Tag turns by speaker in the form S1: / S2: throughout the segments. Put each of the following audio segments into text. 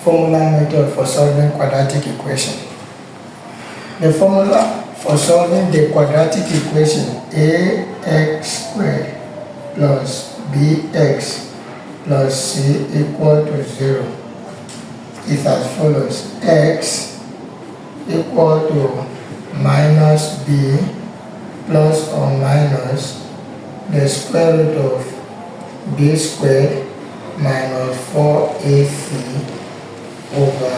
S1: Formula method for solving quadratic equation. The formula for solving the quadratic equation ax squared plus bx plus c equal to 0 is as follows: x equal to minus b plus or minus the square root of b squared minus 4ac over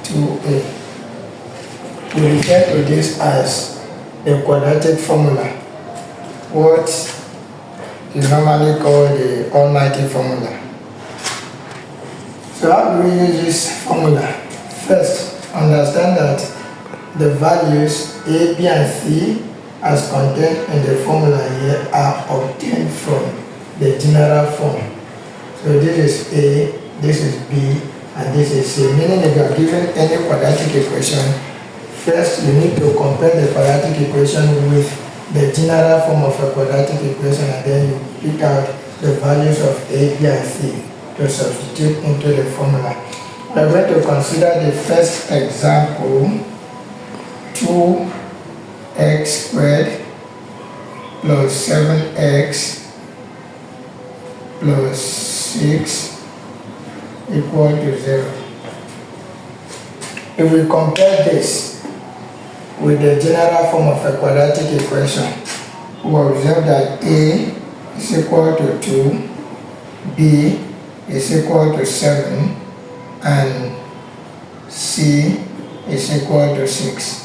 S1: 2a. We refer to this as the quadratic formula, what is normally called the almighty formula. So how do we use this formula? First, understand that the values a, b and c as contained in the formula here are obtained from the general form. So this is a, this is b, and this is c. Meaning if you are given any quadratic equation, first you need to compare the quadratic equation with the general form of a quadratic equation, and then you pick out the values of a, b and c to substitute into the formula. We are going to consider the first example, 2x squared plus 7x plus 6 equal to 0. If we compare this with the general form of a quadratic equation, we observe that a is equal to 2, b is equal to 7, and c is equal to 6.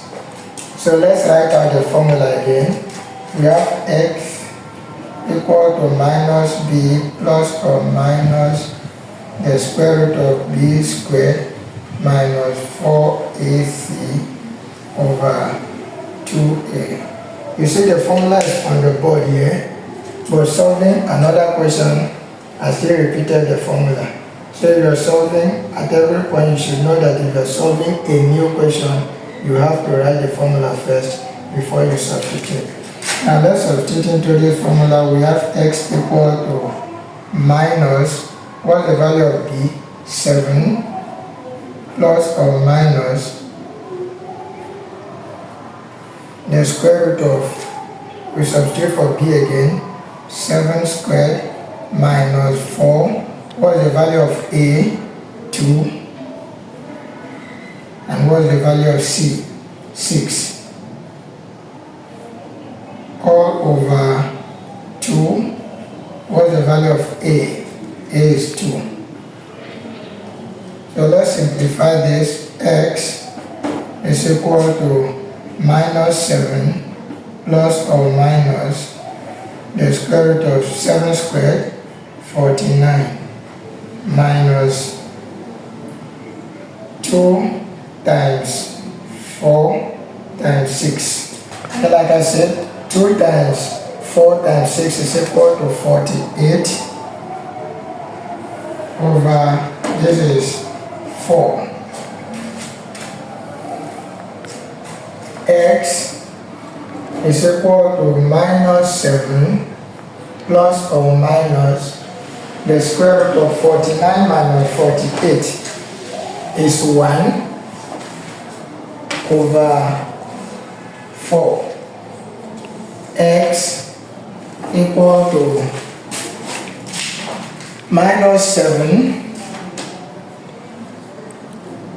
S1: So let's write out the formula again. We have x equal to minus b plus or minus the square root of b squared minus 4ac over 2a. You see the formula is on the board here, but solving another question, I still repeated the formula. So if you're solving, at every point you should know that if you're solving a new question, you have to write the formula first before you substitute. Now let's substitute into this formula. We have x equal to minus, what's the value of b? 7 plus or minus the square root of, we substitute for b again, 7 squared minus 4, what's the value of a? 2, and what's the value of c? 6, all over 2, what's the value of a? A is 2. So let's simplify this. X is equal to minus 7 plus or minus the square root of 7 squared, 49, minus 2 times 4 times 6. And like I said, 2 times 4 times 6 is equal to 48 over, this is 4. X is equal to minus 7 plus or minus the square root of 49 minus 48 is 1 over 4. X equal to minus 7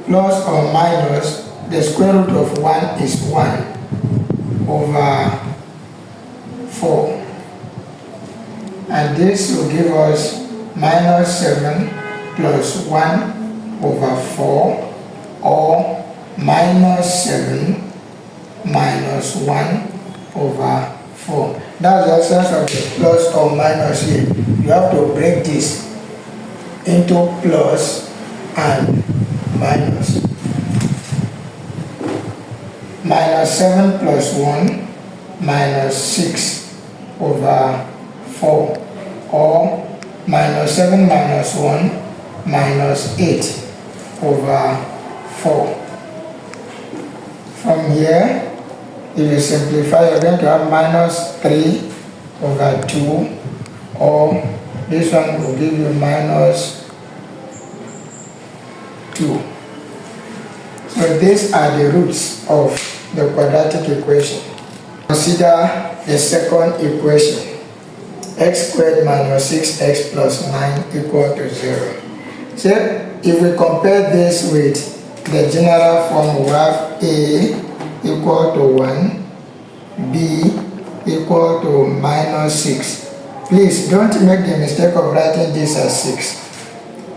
S1: plus or minus the square root of 1 is 1 over 4. And this will give us minus 7 plus 1 over 4, or minus 7 minus 1 over 4. That's the essence of the plus or minus here. You have to break this into plus and minus. Minus 7 plus 1 minus 6 over 4, or minus 7 minus 1 minus 8 over 4. From here, if you simplify, you're going to have minus 3 over 2, or this one will give you minus 2. So these are the roots of the quadratic equation. Consider the second equation. X squared minus 6x plus 9 equal to 0. So if we compare this with the general form, we have A equal to 1, B equal to minus 6. Please don't make the mistake of writing this as 6.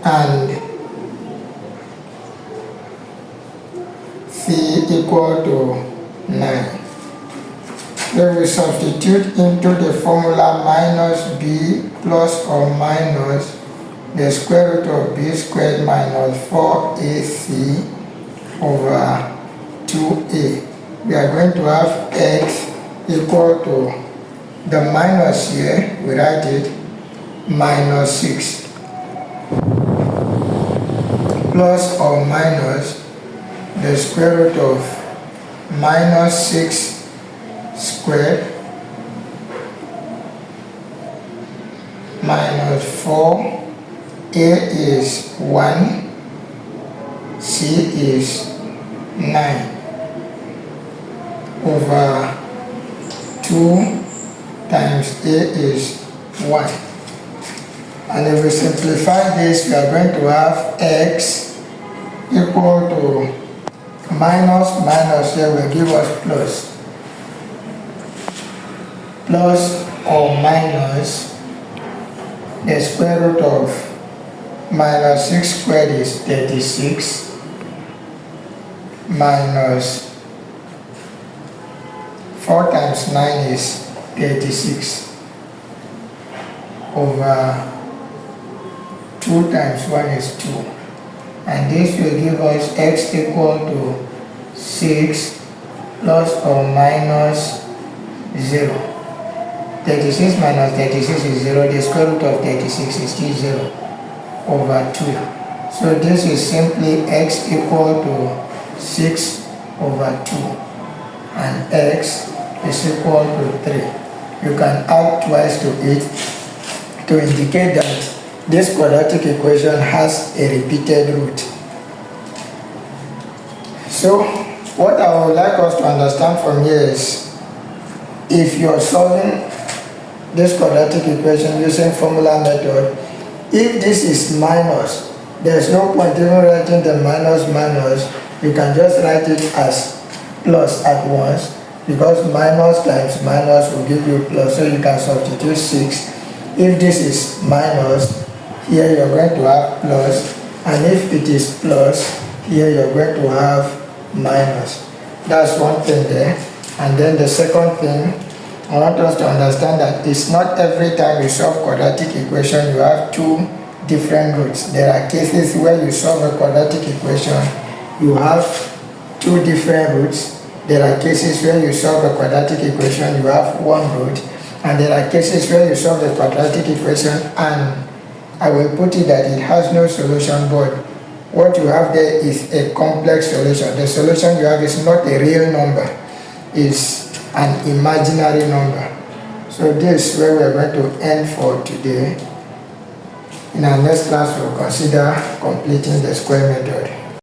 S1: And C equal to 9. Then we substitute into the formula minus B plus or minus the square root of B squared minus 4AC over 2A. We are going to have X equal to the minus here, we write it minus 6 plus or minus the square root of minus 6 squared minus 4. A is 1, C is 9 over 2 times A is 1. And if we simplify this, we are going to have X equal to minus here will give us plus or minus the square root of minus 6 squared is 36 minus 4 times 9 is 36 over 2 times 1 is 2. And this will give us X equal to 6 plus or minus 0. 36 minus 36 is 0. The square root of 36 is still 0 over 2. So this is simply X equal to 6 over 2. And X is equal to 3. You can add twice to it to indicate that this quadratic equation has a repeated root. So what I would like us to understand from here is, if you are solving this quadratic equation using formula method, if this is minus, there's no point even writing the minus. You can just write it as plus at once, because minus times minus will give you plus. So you can substitute 6. If this is minus, here you're going to have plus, and if it is plus, here you're going to have minus. That's one thing there. And then the second thing, I want us to understand that it's not every time you solve quadratic equation you have two different roots. There are cases where you solve a quadratic equation, you have two different roots. There are cases where you solve a quadratic equation, you have one root. And there are cases where you solve the quadratic equation and I will put it that it has no solution, but what you have there is a complex solution. The solution you have is not a real number, it's an imaginary number. So this is where we are going to end for today. In our next class, we will consider completing the square method.